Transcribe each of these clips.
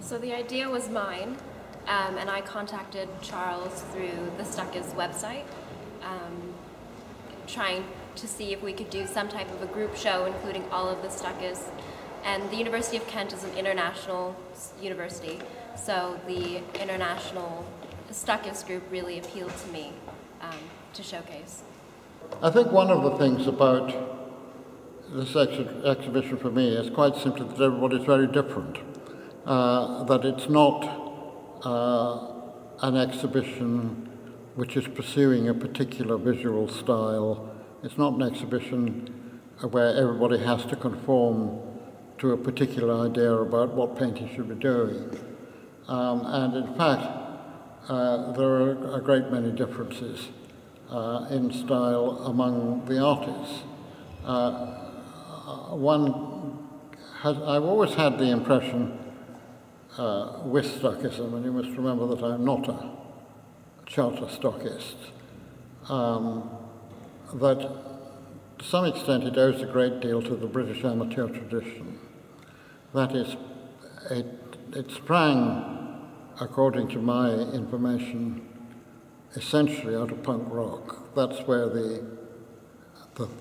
So the idea was mine, and I contacted Charles through the Stuckists website, trying to see if we could do some type of a group show including all of the Stuckists. And the University of Kent is an international university, so the international Stuckist group really appealed to me to showcase. I think one of the things about this exhibition for me is quite simply that everybody's very different. That it's not an exhibition which is pursuing a particular visual style. It's not an exhibition where everybody has to conform to a particular idea about what painting should be doing. And in fact, there are a great many differences in style among the artists. I've always had the impression with Stuckism, and you must remember that I'm not a charter Stuckist, that to some extent it owes a great deal to the British amateur tradition. That is, it sprang, according to my information, essentially out of punk rock. That's where the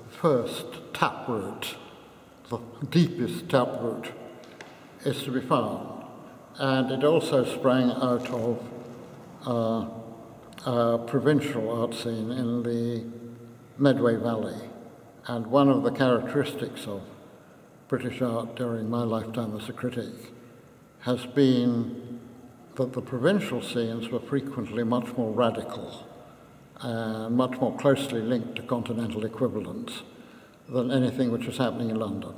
first taproot, the deepest taproot, is to be found. And it also sprang out of a provincial art scene in the Medway Valley. And one of the characteristics of British art during my lifetime as a critic has been that the provincial scenes were frequently much more radical and much more closely linked to continental equivalents than anything which was happening in London.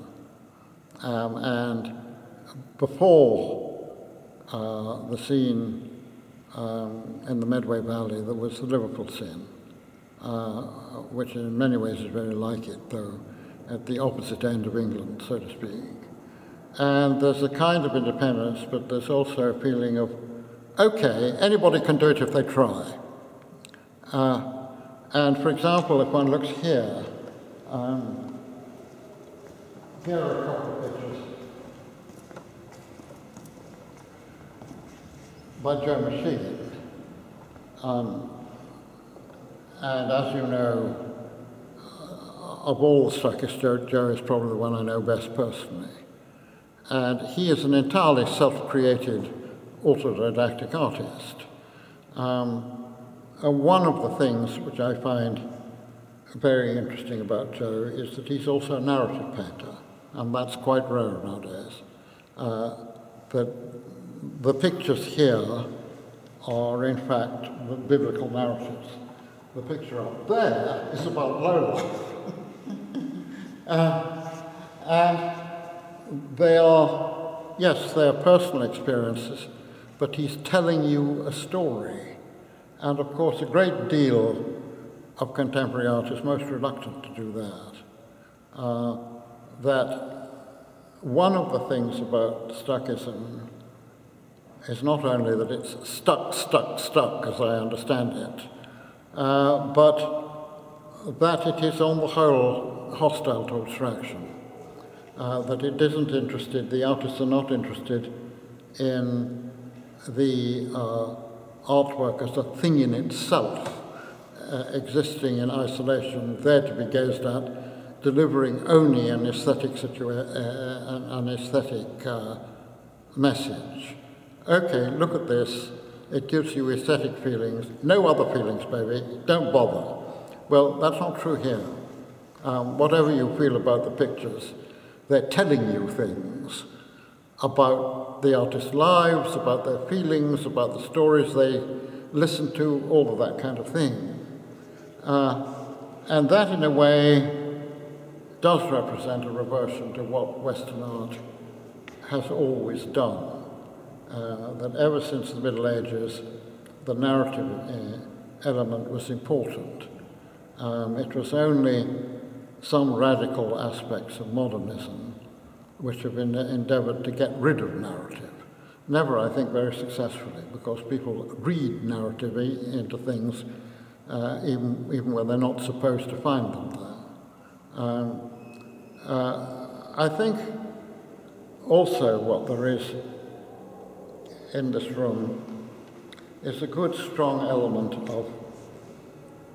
And before the scene in the Medway Valley, there was the Liverpool scene, which in many ways is very like it, though at the opposite end of England, so to speak. And there's a kind of independence, but there's also a feeling of, okay, anybody can do it if they try. And for example, if one looks here, here are a couple of pictures by Joe Machine. And as you know, of all the Stuckists, Joe is probably the one I know best personally. And he is an entirely self-created autodidactic artist. One of the things which I find very interesting about Joe is that he's also a narrative painter, and that's quite rare nowadays. The pictures here are in fact the biblical narratives. The picture up there is about Lola. And they are, yes, they are personal experiences, but he's telling you a story. And of course, a great deal of contemporary art is most reluctant to do that. That one of the things about Stuckism is not only that it's stuck, as I understand it, but that it is on the whole hostile to abstraction. That it isn't interested, the artists are not interested in the artwork as a thing in itself, existing in isolation, there to be gazed at, delivering only an aesthetic message. Okay, look at this, it gives you aesthetic feelings, no other feelings, baby, don't bother. Well, that's not true here. Whatever you feel about the pictures, they're telling you things about the artists' lives, about their feelings, about the stories they listen to, all of that kind of thing. And that, in a way, does represent a reversion to what Western art has always done. That ever since the Middle Ages, the narrative element was important. It was only some radical aspects of modernism which have been endeavoured to get rid of narrative. Never, I think, very successfully, because people read narrative into things even when they're not supposed to find them there. Um, I think also what there is in this room is a good strong element of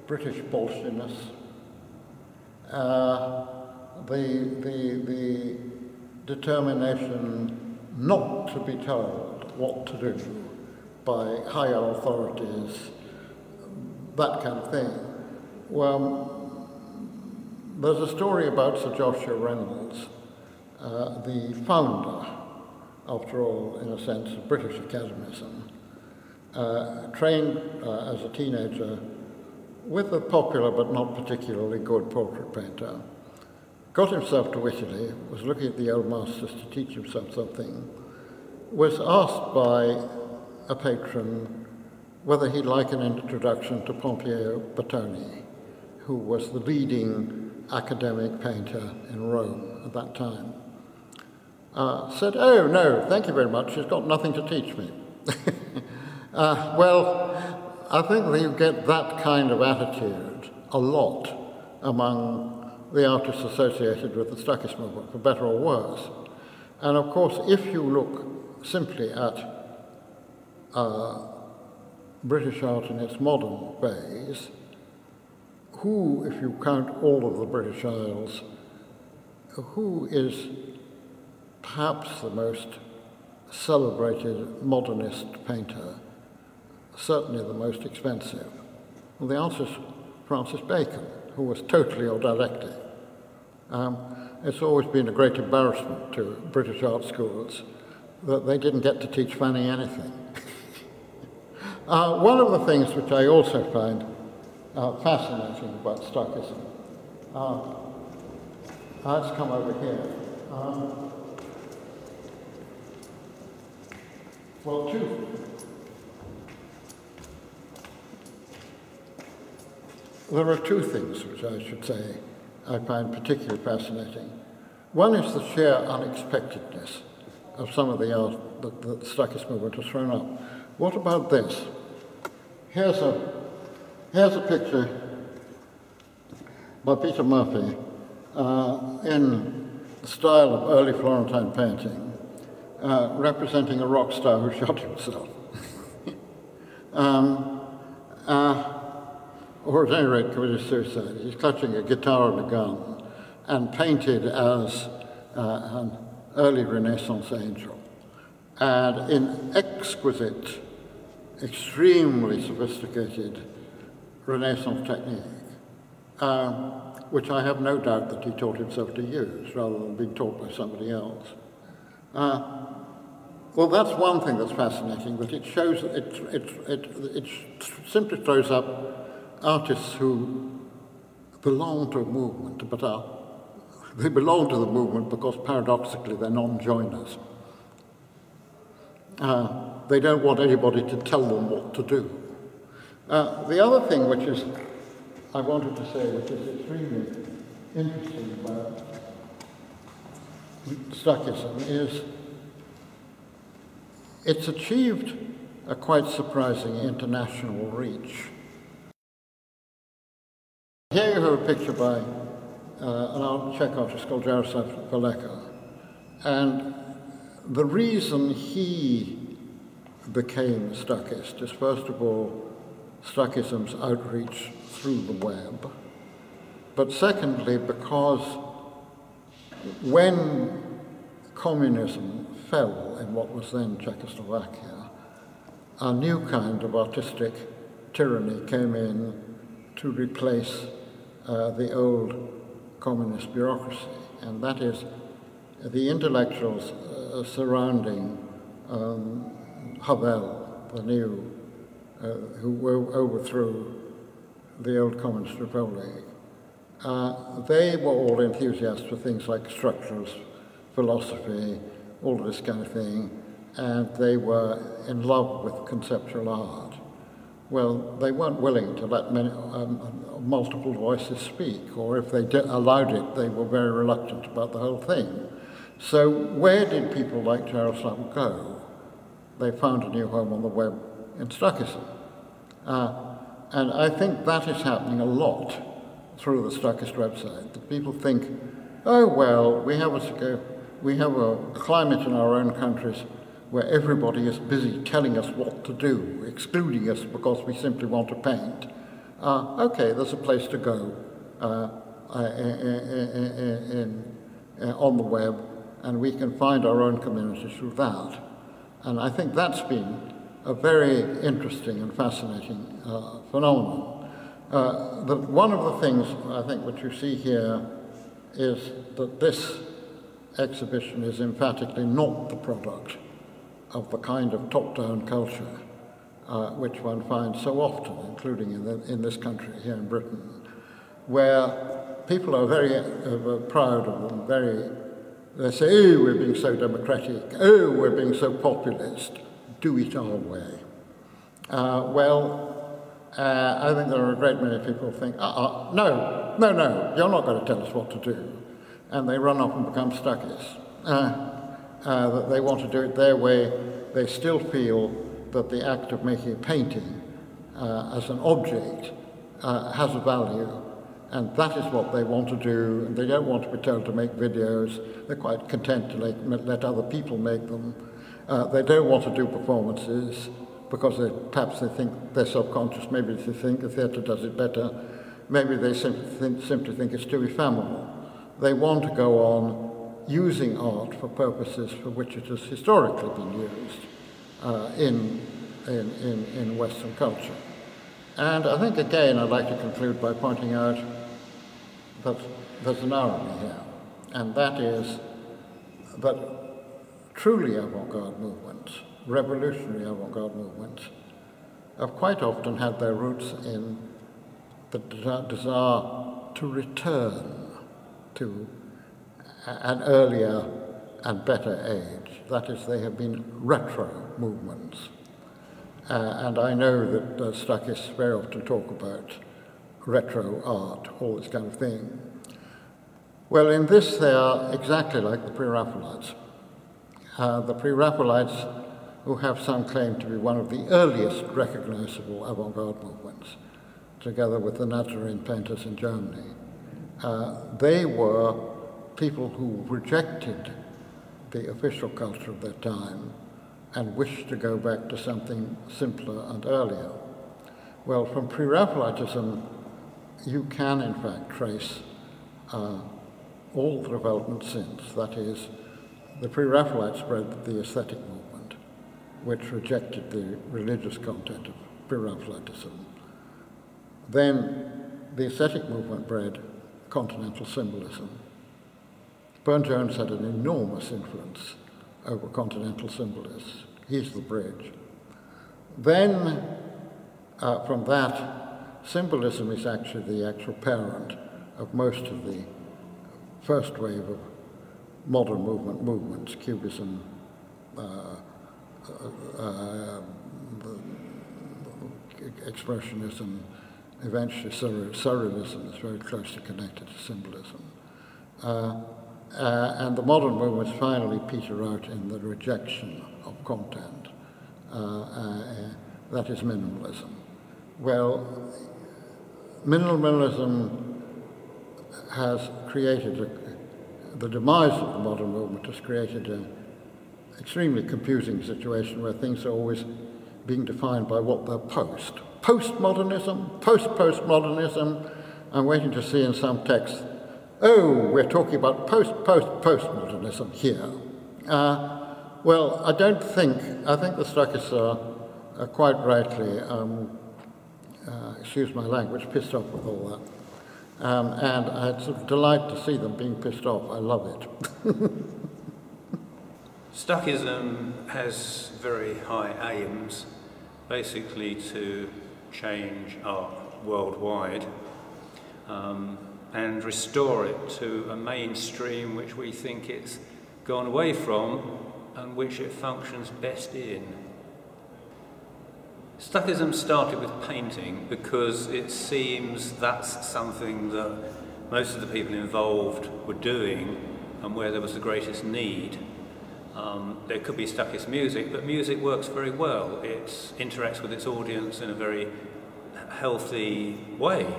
British bolshiness, the determination not to be told what to do by higher authorities, that kind of thing. Well, there's a story about Sir Joshua Reynolds, the founder, after all, in a sense, of British Academism, trained as a teenager with a popular but not particularly good portrait painter, got himself to Italy, was looking at the old masters to teach himself something, was asked by a patron whether he'd like an introduction to Pompeo Bertoni, who was the leading academic painter in Rome at that time. Said, "Oh, no, thank you very much, he's got nothing to teach me." Well, I think that you get that kind of attitude a lot among the artists associated with the Stuckist movement, for better or worse. And of course, if you look simply at British art in its modern phase, who, if you count all of the British Isles, who is perhaps the most celebrated modernist painter, certainly the most expensive? Well, the answer is Francis Bacon, who was totally autodidactic. It's always been a great embarrassment to British art schools that they didn't get to teach Fanny anything. One of the things which I also find fascinating about Stuckism, let's come over here. Well, there are two things which I should say I find particularly fascinating. One is the sheer unexpectedness of some of the art that the Stuckist movement has thrown up. What about this? Here's a picture by Peter Murphy in the style of early Florentine painting, representing a rock star who shot himself. Or at any rate committed suicide. He's clutching a guitar and a gun, and painted as an early Renaissance angel. And in exquisite, extremely sophisticated Renaissance technique, which I have no doubt that he taught himself to use rather than being taught by somebody else. Well, that's one thing that's fascinating, that it shows, it simply throws up artists who belong to a movement, but they belong to the movement because paradoxically they're non-joiners. They don't want anybody to tell them what to do. The other thing which is, I wanted to say, which is extremely interesting about Stuckism is it's achieved a quite surprising international reach. Here you have a picture by an Czech artist called Jaroslav Valeka, and the reason he became a Stuckist is, first of all, Stuckism's outreach through the web, but secondly, because when communism fell in what was then Czechoslovakia, a new kind of artistic tyranny came in to replace the old communist bureaucracy, and that is the intellectuals surrounding Havel, the new, who overthrew the old communist republic. They were all enthusiasts for things like structuralist philosophy, all of this kind of thing, and they were in love with conceptual art. Well, they weren't willing to let multiple voices speak, or if they allowed it, they were very reluctant about the whole thing. So where did people like Jaroslav go? They found a new home on the web in Stuckism. And I think that is happening a lot. through the Stuckist website, that people think, oh well, we have a climate in our own countries where everybody is busy telling us what to do, excluding us because we simply want to paint. Okay, there's a place to go on the web, and we can find our own community through that. And I think that's been a very interesting and fascinating phenomenon. One of the things I think what you see here is that this exhibition is emphatically not the product of the kind of top-down culture which one finds so often, including in this country, here in Britain, where people are very proud of them, they say, oh, we're being so democratic, oh, we're being so populist, do it our way. I think there are a great many people who think, no, you're not going to tell us what to do. And they run off and become Stuckists. That they want to do it their way. They still feel that the act of making a painting as an object has a value, and that is what they want to do, and they don't want to be told to make videos. They're quite content to let other people make them. They don't want to do performances because perhaps they think they're subconscious, maybe they think the theatre does it better, maybe they simply think it's too ephemeral. They want to go on using art for purposes for which it has historically been used in Western culture. And I think, again, I'd like to conclude by pointing out that there's an irony here, and that is that truly avant-garde movements, revolutionary avant-garde movements, have quite often had their roots in the desire to return to an earlier and better age. That is, they have been retro movements. And I know that Stuckists very often talk about retro art, all this kind of thing. Well, in this they are exactly like the Pre-Raphaelites. The Pre-Raphaelites, who have some claim to be one of the earliest recognizable avant-garde movements, together with the Nazarene painters in Germany. They were people who rejected the official culture of their time and wished to go back to something simpler and earlier. Well, from Pre-Raphaelitism, you can in fact trace all the development since. That is, the Pre-Raphaelites spread the aesthetic movement, which rejected the religious content of Pre-Raphaelitism. Then the aesthetic movement bred continental symbolism. Burne-Jones had an enormous influence over continental symbolists. He's the bridge. Then, from that, symbolism is actually the actual parent of most of the first wave of modern movements, Cubism, Expressionism, eventually Surrealism is very closely connected to symbolism. And the modern movements finally peter out in the rejection of content. That is minimalism. Well, minimalism has created the demise of the modern movement has created an extremely confusing situation where things are always being defined by what they're post. Postmodernism, post-postmodernism. I'm waiting to see in some text, oh, we're talking about postmodernism here. Well, I think the Stuckists are quite rightly, excuse my language, pissed off with all that. And it's a delight to see them being pissed off. I love it. Stuckism has very high aims, basically to change art worldwide and restore it to a mainstream which we think it's gone away from and which it functions best in. Stuckism started with painting because it seems that's something that most of the people involved were doing and where there was the greatest need. There could be Stuckist music, but music works very well. It interacts with its audience in a very healthy way,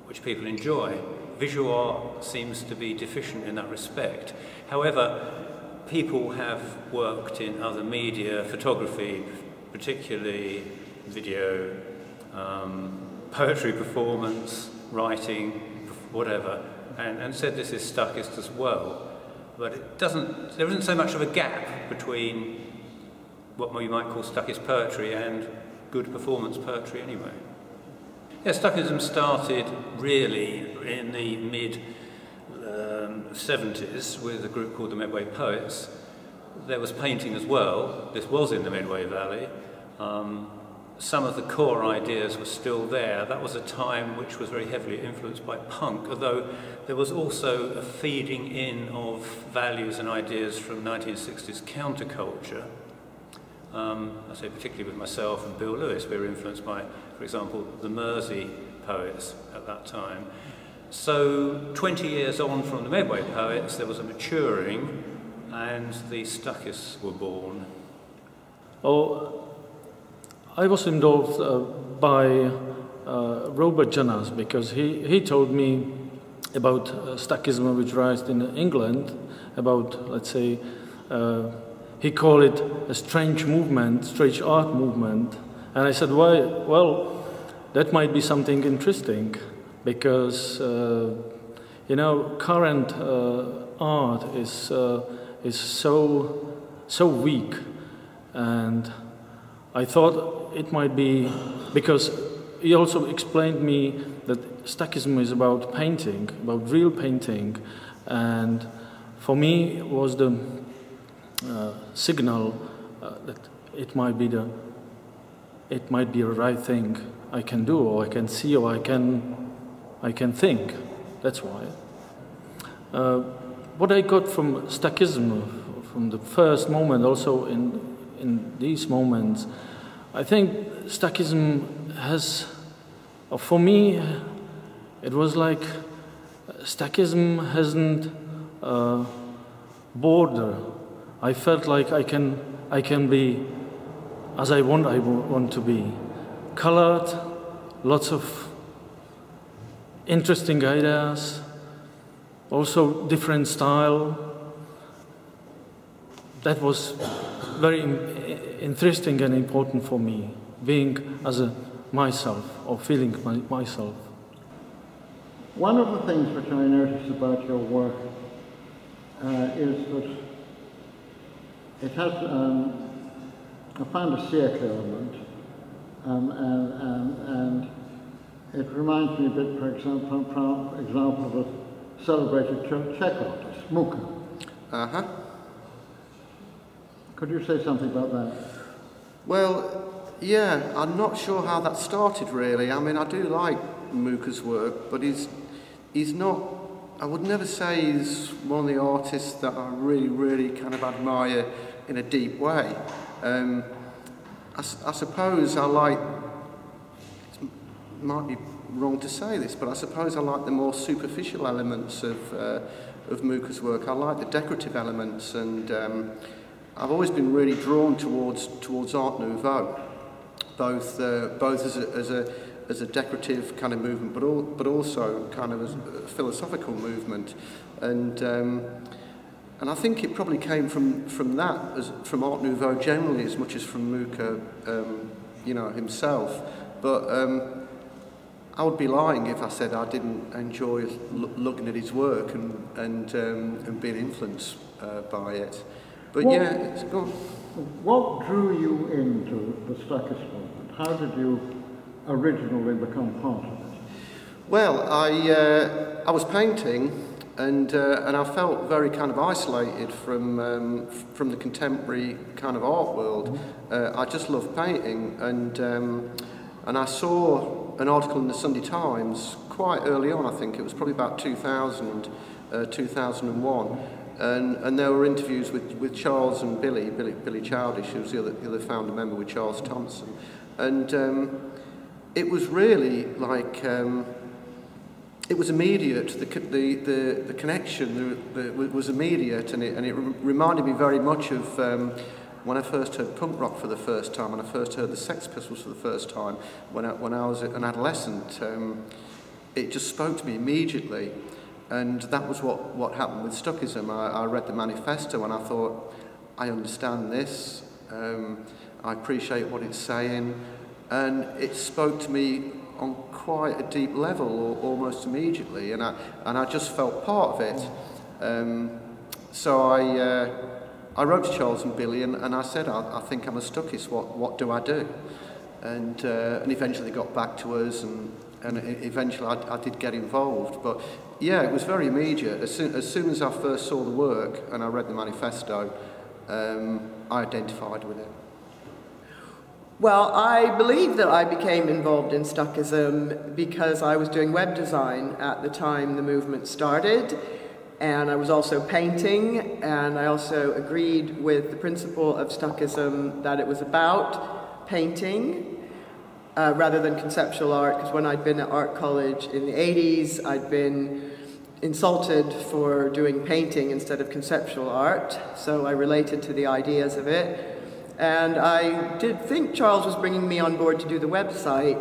which people enjoy. Visual art seems to be deficient in that respect. However, people have worked in other media, photography, particularly video, poetry performance, writing, whatever, and said this is Stuckist as well. But there isn't so much of a gap between what you might call Stuckist poetry and good performance poetry anyway. Yeah, Stuckism started really in the mid-70s with a group called the Medway Poets. There was painting as well. This was in the Medway Valley. Some of the core ideas were still there. That was a time which was very heavily influenced by punk, although there was also a feeding in of values and ideas from 1960s counterculture. I say particularly with myself and Bill Lewis, we were influenced by, for example, the Mersey poets at that time. So 20 years on from the Medway Poets, there was a maturing, and the Stuckists were born. Oh, I was involved by Robert Janas, because he told me about Stuckism, which raised in England, about, let's say, he called it a strange movement, strange art movement. And I said, why? Well, that might be something interesting, because, you know, current art is so weak. And I thought it might be, because he also explained me that Stuckism is about painting, about real painting, and for me it was the signal that it might be the right thing I can do, or I can see, or I can think. That's why. What I got from Stuckism, from the first moment, also in these moments, I think Stuckism has, for me, it was like Stuckism hasn't border. I felt like I can be as I want to be. Colored, lots of interesting ideas, also different style. That was very interesting and important for me, being as a myself, or feeling myself. One of the things which I notice about your work is that it has a fin de siècle element, and it reminds me a bit, for example, of the celebrated Czech artist, Mucha. Uh-huh. Could you say something about that? Well, yeah, I'm not sure how that started really. I mean, I do like Mucha's work, but he's not, I would never say he's one of the artists that I really kind of admire in a deep way. I suppose I like, it might be wrong to say this, but I suppose I like the more superficial elements of Mucha's work. I like the decorative elements, and I've always been really drawn towards Art Nouveau, both as a decorative kind of movement, but also kind of as a philosophical movement, and I think it probably came from that, from Art Nouveau generally, as much as from Mucha, you know, himself. But I would be lying if I said I didn't enjoy looking at his work and being influenced by it. But yeah, it's gone. What drew you into the Stuckist movement? How did you originally become part of it? Well, I was painting, and I felt very kind of isolated from the contemporary kind of art world. I just loved painting, and I saw an article in the Sunday Times quite early on. I think it was probably about 2000, 2001. And there were interviews with Charles and Billy Childish, who was the other founder member, with Charles Thompson, and it was really like it was immediate. The connection was immediate, and it reminded me very much of when I first heard punk rock for the first time, when I first heard the Sex Pistols for the first time, when I was an adolescent. it just spoke to me immediately. And that was what happened with Stuckism. I read the manifesto and I thought, I understand this, I appreciate what it's saying, and it spoke to me on quite a deep level, or almost immediately, and I just felt part of it. So I wrote to Charles and Billy, and I said, I think I'm a Stuckist, what do I do? And eventually they got back to us, and eventually I did get involved. But yeah, it was very immediate. As soon as I first saw the work and I read the manifesto, I identified with it. Well, I believe that I became involved in Stuckism because I was doing web design at the time the movement started, and I was also painting, and I also agreed with the principle of Stuckism that it was about painting rather than conceptual art, because when I'd been at art college in the 80s, I'd been insulted for doing painting instead of conceptual art, so I related to the ideas of it. And I did think Charles was bringing me on board to do the website,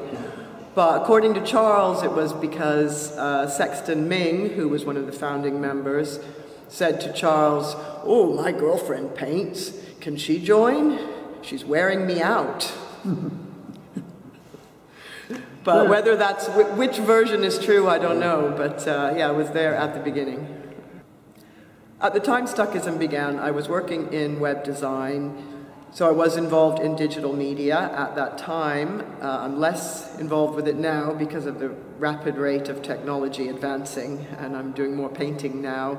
but according to Charles, it was because Sexton Ming, who was one of the founding members, said to Charles, "Oh, my girlfriend paints. Can she join? She's wearing me out." But whether that's, which version is true, I don't know, but yeah, I was there at the beginning. At the time Stuckism began, I was working in web design, so I was involved in digital media at that time. I'm less involved with it now because of the rapid rate of technology advancing, and I'm doing more painting now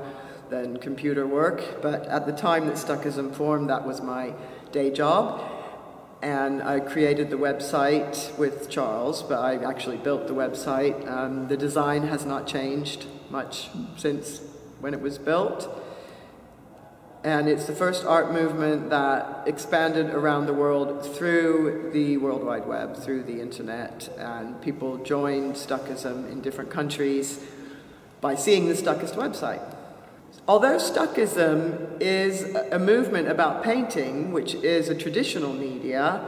than computer work. But at the time that Stuckism formed, that was my day job. And I created the website with Charles, but I actually built the website. The design has not changed much since when it was built. And it's the first art movement that expanded around the world through the World Wide Web, through the internet, and people joined Stuckism in different countries by seeing the Stuckist website. Although Stuckism is a movement about painting, which is a traditional media,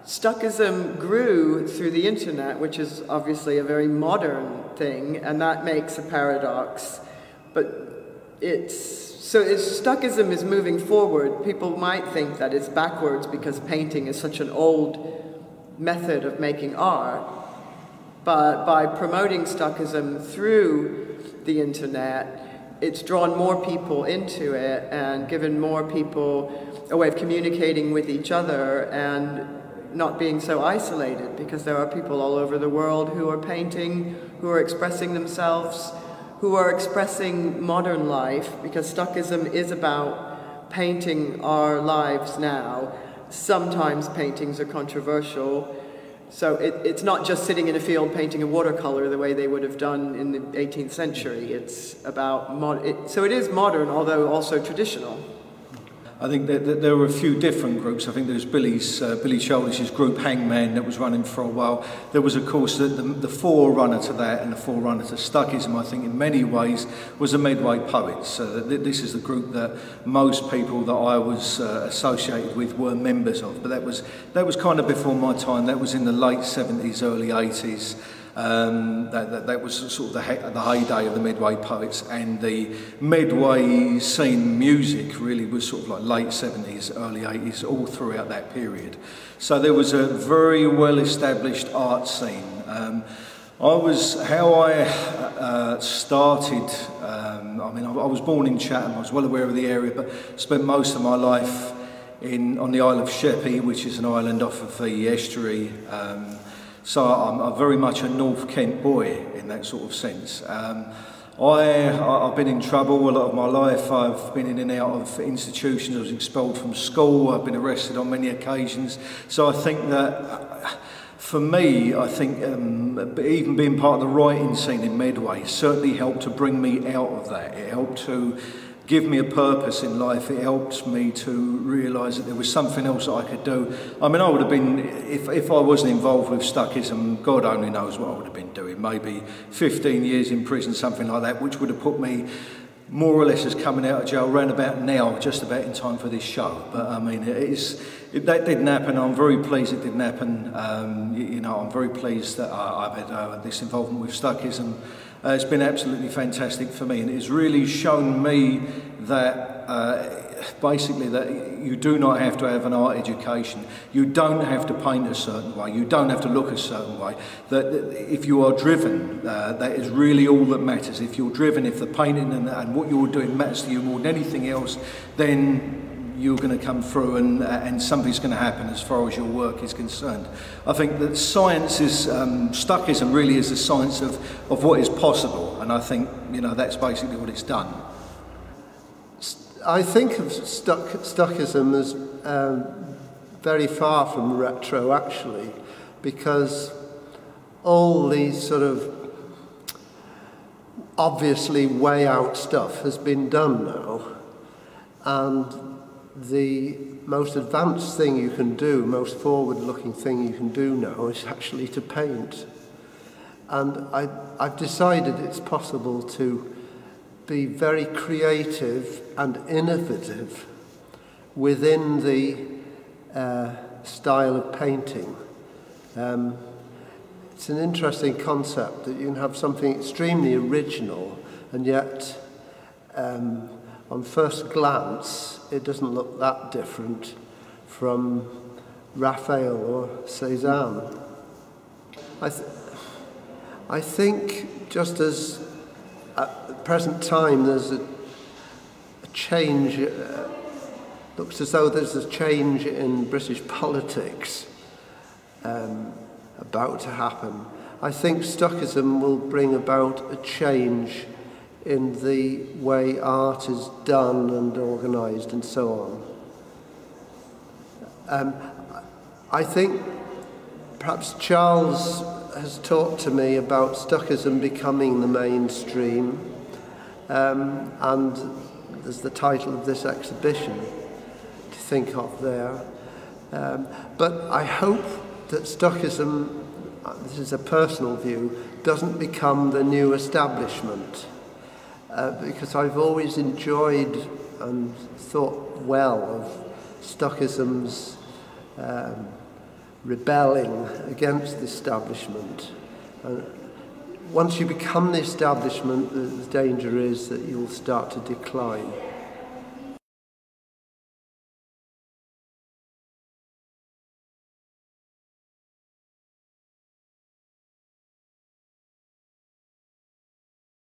Stuckism grew through the internet, which is obviously a very modern thing, and that makes a paradox. But Stuckism is moving forward. People might think that it's backwards because painting is such an old method of making art. But by promoting Stuckism through the internet, it's drawn more people into it and given more people a way of communicating with each other and not being so isolated, because there are people all over the world who are painting, who are expressing themselves, who are expressing modern life, because Stuckism is about painting our lives now. Sometimes paintings are controversial, so it's not just sitting in a field painting a watercolor the way they would have done in the 18th century. It's about, so it is modern, although also traditional. I think that there were a few different groups. I think there was Billy Shoulish's group Hangman that was running for a while. There was, of course, the forerunner to that, and the forerunner to Stuckism, I think, in many ways, was the Medway Poets. This is the group that most people that I was associated with were members of. But that was kind of before my time. That was in the late 70s, early 80s. That was sort of the heyday of the Medway Poets, and the Medway scene music really was sort of like late 70s, early 80s, all throughout that period. So there was a very well established art scene. How I started, I mean, I was born in Chatham, I was well aware of the area, but spent most of my life on the Isle of Sheppey, which is an island off of the estuary. So I'm very much a North Kent boy in that sort of sense. I've been in trouble a lot of my life. I've been in and out of institutions. I was expelled from school. I've been arrested on many occasions. So I think that for me, I think even being part of the writing scene in Medway certainly helped to bring me out of that. It helped to give me a purpose in life. It helped me to realise that there was something else that I could do. I mean, I would have been, if I wasn't involved with Stuckism, God only knows what I would have been doing. Maybe 15 years in prison, something like that, which would have put me more or less is coming out of jail around about now, just about in time for this show. But I mean, that didn't happen. I'm very pleased it didn't happen. You know, I'm very pleased that I've had this involvement with Stuckism. It's been absolutely fantastic for me, and it's really shown me that basically that you do not have to have an art education. You don't have to paint a certain way. You don't have to look a certain way. That if you are driven, that is really all that matters. If you're driven, if the painting and what you're doing matters to you more than anything else, then you're going to come through and something's going to happen as far as your work is concerned. I think that science is, Stuckism really is the science of what is possible, and I think, you know, that's basically what it's done. I think of Stuckism as very far from retro, actually, because all these sort of obviously way out stuff has been done now, and the most advanced thing you can do, most forward-looking thing you can do now is actually to paint. And I've decided it's possible to be very creative and innovative within the style of painting. It's an interesting concept that you can have something extremely original and yet on first glance it doesn't look that different from Raphael or Cézanne. I think just as at the present time there's a change, looks as though there's a change in British politics about to happen. I think Stuckism will bring about a change in the way art is done and organised and so on. I think perhaps Charles has talked to me about Stuckism becoming the mainstream, and there's the title of this exhibition to think of there. But I hope that Stuckism, this is a personal view, doesn't become the new establishment. Because I've always enjoyed and thought well of Stuckism's rebelling against the establishment. Once you become the establishment, the danger is that you'll start to decline.